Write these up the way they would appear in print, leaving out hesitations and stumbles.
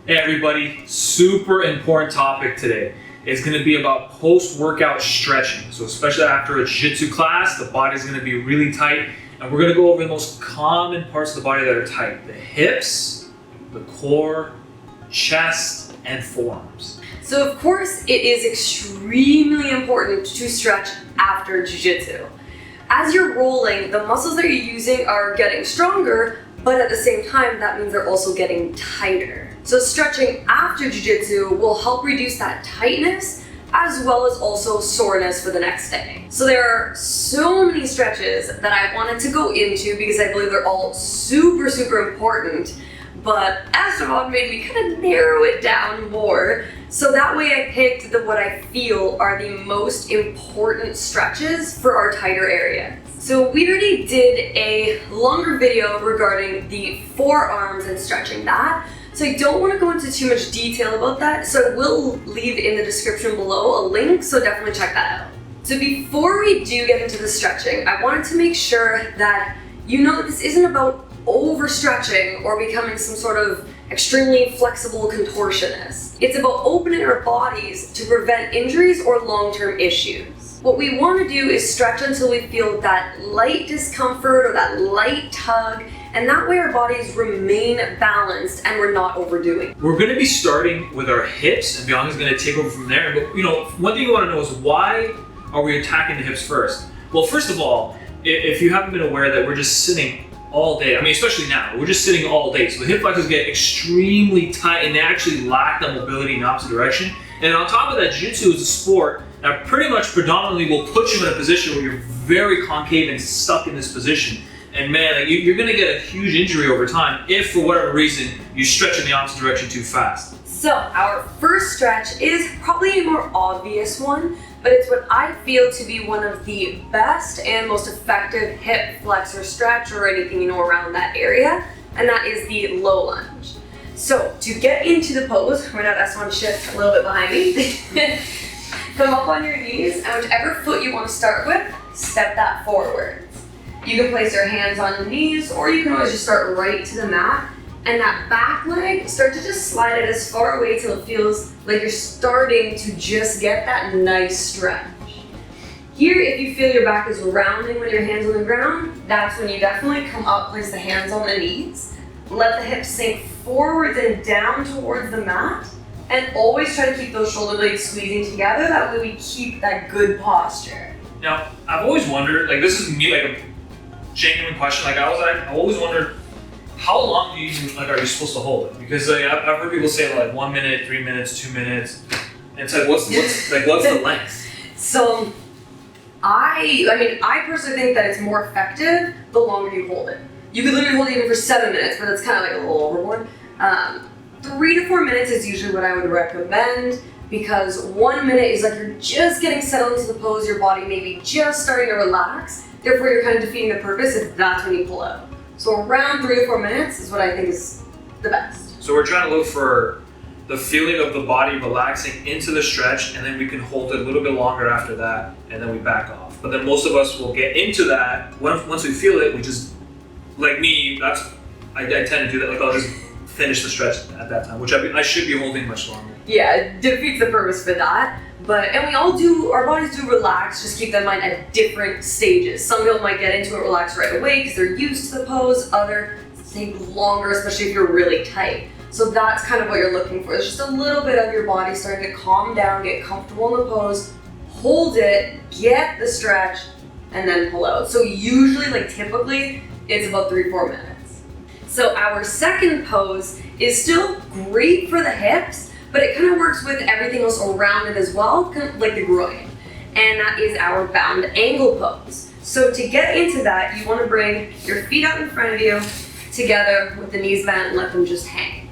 Hey everybody, super important topic today. It's going to be about post-workout stretching. So especially after a jiu-jitsu class, the body's going to be really tight. And we're going to go over the most common parts of the body that are tight. The hips, the core, chest, and forearms. So of course, it is extremely important to stretch after jiu-jitsu. As you're rolling, the muscles that you're using are getting stronger, but at the same time, that means they're also getting tighter. So stretching after jiu-jitsu will help reduce that tightness as well as also soreness for the next day. So there are so many stretches that I wanted to go into because I believe they're all super, super important. But Esteban made me kind of narrow it down more. So that way I picked what I feel are the most important stretches for our tighter areas. So we already did a longer video regarding the forearms and stretching that. So I don't want to go into too much detail about that. So I will leave in the description below a link, so definitely check that out. So before we do get into the stretching, I wanted to make sure that you know that this isn't about overstretching or becoming some sort of extremely flexible contortionist. It's about opening our bodies to prevent injuries or long-term issues. What we want to do is stretch until we feel that light discomfort or that light tug, and that way our bodies remain balanced and we're not overdoing. We're going to be starting with our hips, and Bianca's going to take over from there. But one thing you want to know is why are we attacking the hips first? Well, first of all, if you haven't been aware that we're just sitting all day, I mean, especially now, we're just sitting all day. So the hip flexors get extremely tight and they actually lack the mobility in the opposite direction. And on top of that, jiu-jitsu is a sport that pretty much predominantly will put you in a position where you're very concave and stuck in this position. And man, you're gonna get a huge injury over time if for whatever reason you stretch in the opposite direction too fast. So our first stretch is probably a more obvious one, but it's what I feel to be one of the best and most effective hip flexor stretch or anything around that area, and that is the low lunge. So to get into the pose, we're gonna have S1 shift a little bit behind me. Come up on your knees, and whichever foot you want to start with, step that forward. You can place your hands on your knees, or you can always just start right to the mat. And that back leg, start to just slide it as far away till it feels like you're starting to just get that nice stretch. Here, if you feel your back is rounding with your hands on the ground, that's when you definitely come up, place the hands on the knees, let the hips sink forwards and down towards the mat, and always try to keep those shoulder blades squeezing together. That way we keep that good posture. Now, I've always wondered, this is me, a genuine question. I always wondered, how long do you even, are you supposed to hold it? Because I've heard people say 1 minute, 3 minutes, 2 minutes. And it's what's the length? So, I personally think that it's more effective the longer you hold it. You could literally hold it even for 7 minutes, but that's kind of a little overboard. 3 to 4 minutes is usually what I would recommend, because 1 minute is you're just getting settled into the pose, your body may be just starting to relax, therefore you're kind of defeating the purpose if that's when you pull out. So around 3 to 4 minutes is what I think is the best. So we're trying to look for the feeling of the body relaxing into the stretch, and then we can hold it a little bit longer after that, and then we back off. But then most of us will get into that, once we feel it, we just, like me, I tend to do that, I'll just finish the stretch at that time, which I should be holding much longer. Yeah, it defeats the purpose for that. And we all do, our bodies do relax, just keep that in mind at different stages. Some people might get into it relax right away because they're used to the pose, others take longer, especially if you're really tight. So that's kind of what you're looking for. It's just a little bit of your body starting to calm down, get comfortable in the pose, hold it, get the stretch, and then pull out. So usually, typically, it's about 3-4 minutes. So our second pose is still great for the hips, but it kind of works with everything else around it as well, kind of like the groin. And that is our bound angle pose. So to get into that, you want to bring your feet out in front of you, together with the knees bent, and let them just hang.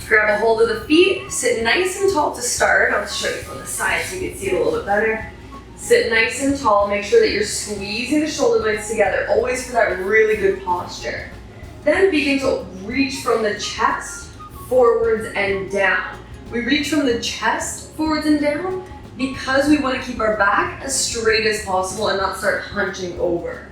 Grab a hold of the feet, sit nice and tall to start. I'll show you from the side so you can see it a little bit better. Sit nice and tall, make sure that you're squeezing the shoulder blades together, always for that really good posture. Then begin to reach from the chest forwards and down. We reach from the chest forwards and down because we want to keep our back as straight as possible and not start hunching over.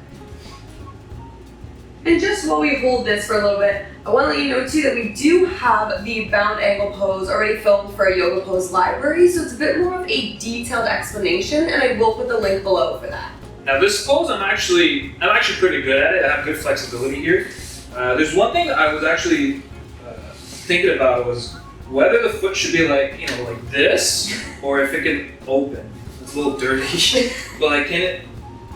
And just while we hold this for a little bit, I want to let you know too that we do have the bound ankle pose already filmed for our yoga pose library, so it's a bit more of a detailed explanation, and I will put the link below for that. Now this pose, I'm actually pretty good at it. I have good flexibility here. There's one thing I was actually thinking about was whether the foot should be like, you know, like this, or if it can open. It's a little dirty, but like, can it?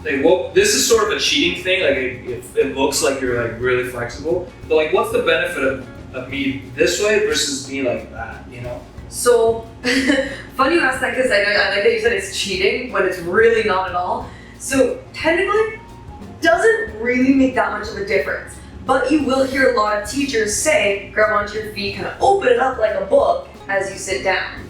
Like, well, this is sort of a cheating thing. Like, it looks like you're like really flexible, but like, what's the benefit of me this way versus me like that? You know? So funny you asked that because I like that you said it's cheating when it's really not at all. So technically, doesn't really make that much of a difference. But you will hear a lot of teachers say, grab onto your feet, kind of open it up like a book as you sit down.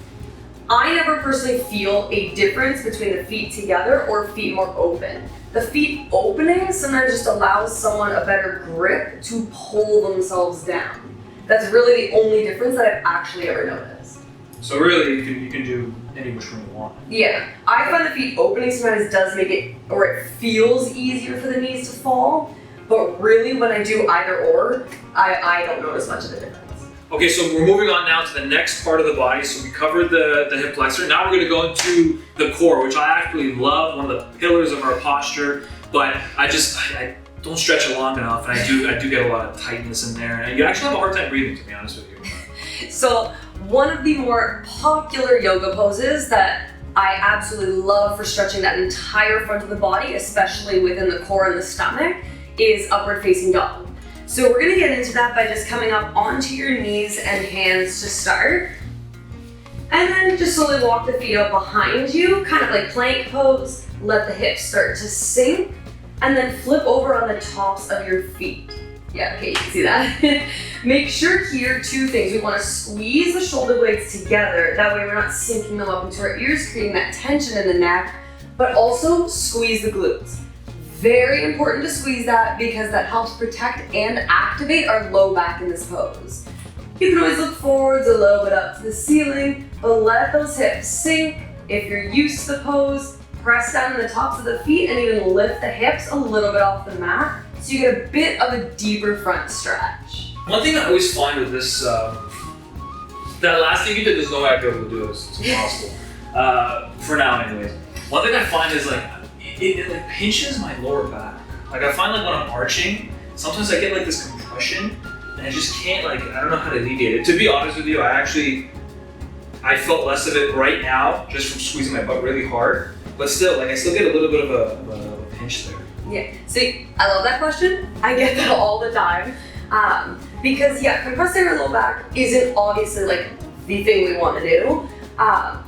I never personally feel a difference between the feet together or feet more open. The feet opening sometimes just allows someone a better grip to pull themselves down. That's really the only difference that I've actually ever noticed. So really, you can do any which one you want. Yeah, I find the feet opening sometimes does make it, or it feels easier for the knees to fall, but really when I do either or, I don't notice much of a difference. Okay, so we're moving on now to the next part of the body. So we covered the hip flexor. Now we're gonna go into the core, which I actually love, one of the pillars of our posture, but I don't stretch it long enough, and I do get a lot of tightness in there, and you actually have a hard time breathing, to be honest with you. So one of the more popular yoga poses that I absolutely love for stretching that entire front of the body, especially within the core and the stomach, is upward facing dog. So we're gonna get into that by just coming up onto your knees and hands to start. And then just slowly walk the feet out behind you, kind of like plank pose. Let the hips start to sink, and then flip over on the tops of your feet. Yeah, okay, you can see that. Make sure here, two things. We wanna squeeze the shoulder blades together. That way we're not sinking them up into our ears, creating that tension in the neck, but also squeeze the glutes. Very important to squeeze that because that helps protect and activate our low back in this pose. You can always look forwards a little bit up to the ceiling, but let those hips sink. If you're used to the pose, press down on the tops of the feet and even lift the hips a little bit off the mat so you get a bit of a deeper front stretch. One thing I always find with this, that last thing you did, there's no way I'd be able to do this. It's impossible. For now anyways. One thing I find is like, it like pinches my lower back. Like I find like when I'm arching, sometimes I get like this compression and I just can't like, I don't know how to alleviate it. To be honest with you, I felt less of it right now just from squeezing my butt really hard. But still, like I still get a little bit of a pinch there. Yeah, see, I love that question. I get that all the time. Because yeah, compressing our low back isn't obviously like the thing we want to do.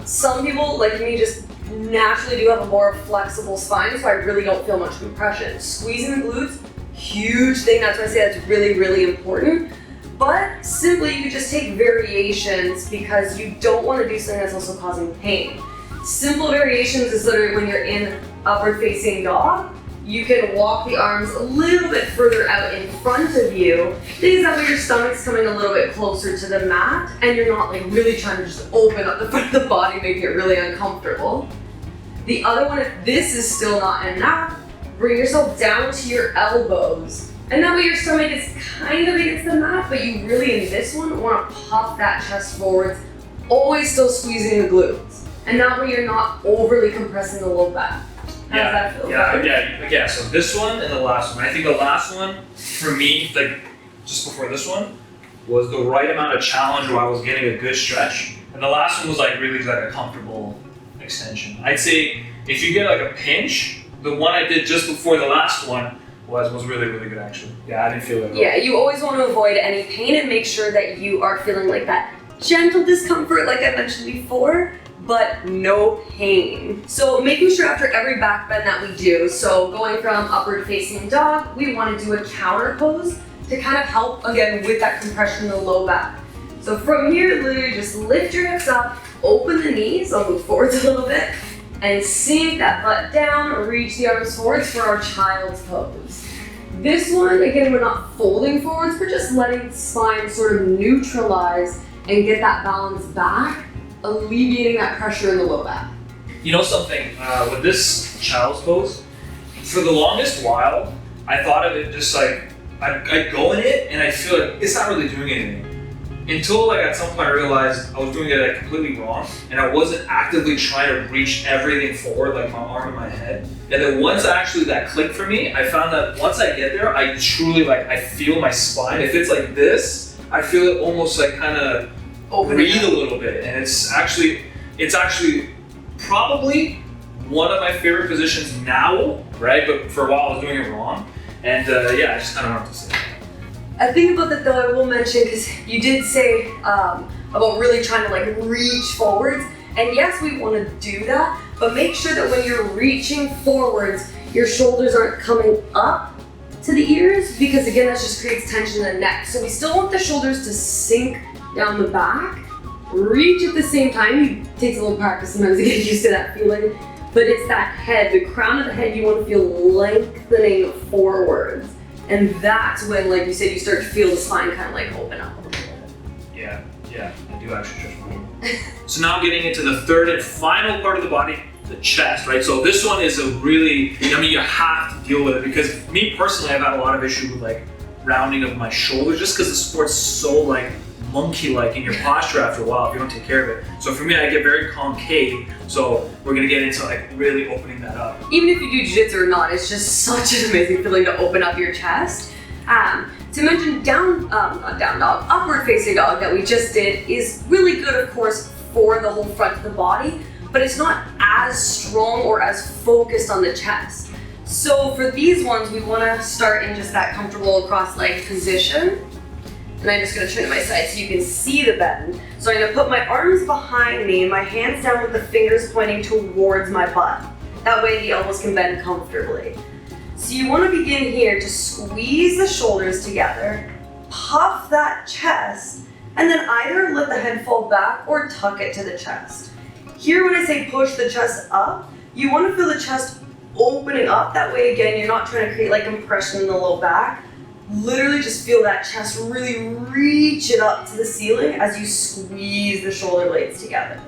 Some people, like me, just naturally do have a more flexible spine, so I really don't feel much compression. Squeezing the glutes, huge thing. That's why I say that's really, really important. But simply, you could just take variations because you don't want to do something that's also causing pain. Simple variations is literally when you're in upward facing dog, you can walk the arms a little bit further out in front of you. Things that way your stomach's coming a little bit closer to the mat and you're not like really trying to just open up the front of the body, making it really uncomfortable. The other one, if this is still not enough, bring yourself down to your elbows. And that way your stomach is kind of against the mat, but you really in this one want to puff that chest forwards, always still squeezing the glutes. And that way you're not overly compressing the low back. How does that feel? Yeah, so this one and the last one. I think the last one, for me, like just before this one, was the right amount of challenge where I was getting a good stretch. And the last one was like really like a comfortable extension. I'd say if you get like a pinch, the one I did just before the last one was really, really good actually. Yeah, I didn't feel it at all. Yeah, you always want to avoid any pain and make sure that you are feeling like that gentle discomfort like I mentioned before, but no pain. So making sure after every back bend that we do, so going from upward facing dog, we want to do a counter pose to kind of help again with that compression in the low back. So from here, literally just lift your hips up, open the knees, I'll move forwards a little bit, and sink that butt down, reach the arms forwards for our child's pose. This one, again, we're not folding forwards, we're just letting the spine sort of neutralize and get that balance back, alleviating that pressure in the low back. You know something, with this child's pose, for the longest while, I thought of it just like I go in it and I feel like it's not really doing anything. Until like at some point I realized I was doing it like completely wrong and I wasn't actively trying to reach everything forward, like my arm and my head. And then once actually that clicked for me, I found that once I get there, I truly like, I feel my spine. If it's like this, I feel it almost like kind of breathe a little bit. And it's actually probably one of my favorite positions now, right? But for a while I was doing it wrong. And yeah, I just kind of wanted to say that. I think about that though, I will mention, because you did say about really trying to like reach forwards. And yes, we want to do that, but make sure that when you're reaching forwards, your shoulders aren't coming up to the ears, because again, that just creates tension in the neck. So we still want the shoulders to sink down the back, reach at the same time. It takes a little practice sometimes to get used to that feeling, but it's that head, the crown of the head, you want to feel lengthening forwards. And that's when, like you said, you start to feel the spine kind of like open up a little bit. Yeah, I do actually stretch my arm. So now getting into the third and final part of the body, the chest, right? So this one is a really, I mean, you have to deal with it, because me personally, I've had a lot of issue with like rounding of my shoulders, just because the sport's so like monkey-like in your posture after a while if you don't take care of it. So for me, I get very concave. So we're gonna get into like really opening that up. Even if you do jiu-jitsu or not, it's just such an amazing feeling to open up your chest. To mention not down dog, upward facing dog that we just did is really good, of course, for the whole front of the body, but it's not as strong or as focused on the chest. So for these ones, we want to start in just that comfortable cross leg position. And I'm just going to turn to my side so you can see the bend. So I'm going to put my arms behind me and my hands down with the fingers pointing towards my butt. That way the elbows can bend comfortably. So you want to begin here to squeeze the shoulders together, puff that chest, and then either let the head fall back or tuck it to the chest. Here when I say push the chest up, you want to feel the chest opening up. That way again, you're not trying to create like compression in the low back. Literally just feel that chest really reach it up to the ceiling as you squeeze the shoulder blades together.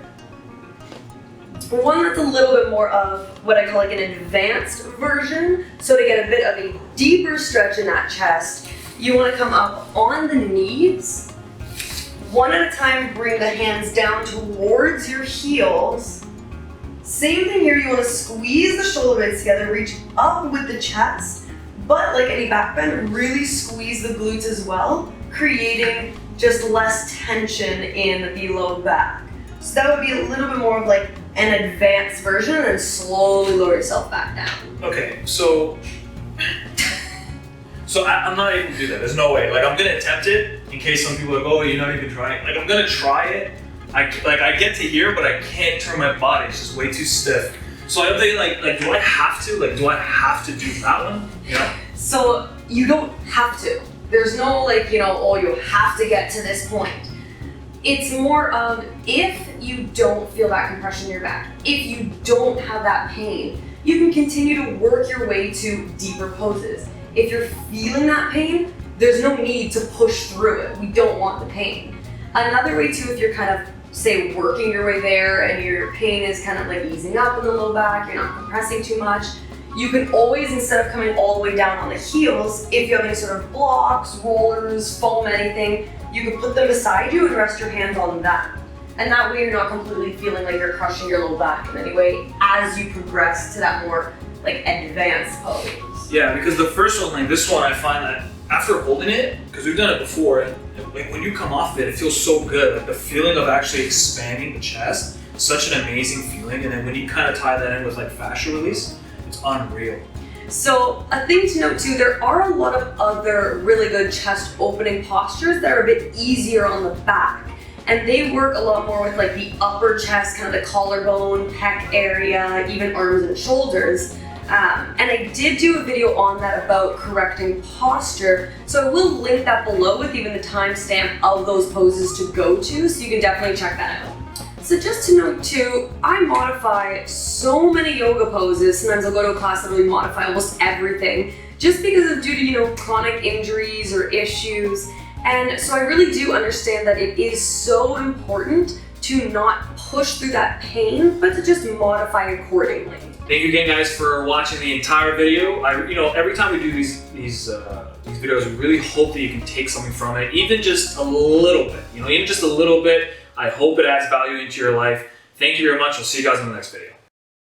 One that's a little bit more of what I call like an advanced version. So to get a bit of a deeper stretch in that chest, you want to come up on the knees. One at a time, bring the hands down towards your heels. Same thing here, you want to squeeze the shoulder blades together, reach up with the chest. But like any back bend, really squeeze the glutes as well, creating just less tension in the low back. So that would be a little bit more of like an advanced version, and then slowly lower yourself back down. Okay, so I'm not even gonna do that. There's no way. Like I'm gonna attempt it in case some people are like, oh, you're not even trying. Like I'm gonna try it. I get to here, but I can't turn my body. It's just way too stiff. So I'm thinking like, do I have to? Like, do I have to do that one? You know? So you don't have to. There's no like, oh, you have to get to this point. It's more of if you don't feel that compression in your back, if you don't have that pain, you can continue to work your way to deeper poses. If you're feeling that pain, there's no need to push through it. We don't want the pain. Another way too, if you're kind of, say, working your way there and your pain is kind of like easing up in the low back, you're not compressing too much, you can always, instead of coming all the way down on the heels, if you have any sort of blocks, rollers, foam, anything, you can put them beside you and rest your hands on that. And that way you're not completely feeling like you're crushing your low back in any way as you progress to that more like advanced pose. Yeah, because the first one, like this one, I find that after holding it, because we've done it before, and like when you come off of it, it feels so good. Like the feeling of actually expanding the chest, such an amazing feeling. And then when you kind of tie that in with like fascia release, it's unreal. So a thing to note too, there are a lot of other really good chest opening postures that are a bit easier on the back. And they work a lot more with like the upper chest, kind of the collarbone, pec area, even arms and shoulders. And I did do a video on that about correcting posture. So I will link that below with even the timestamp of those poses to go to, so you can definitely check that out. So just to note too, I modify so many yoga poses. Sometimes I'll go to a class that really modify almost everything, just because of due to, chronic injuries or issues. And so I really do understand that it is so important to not push through that pain, but to just modify accordingly. Thank you again, guys, for watching the entire video. Every time we do these these videos. We really hope that you can take something from it, even just a little bit. Even just a little bit. I hope it adds value into your life. Thank you very much. I'll see you guys in the next video.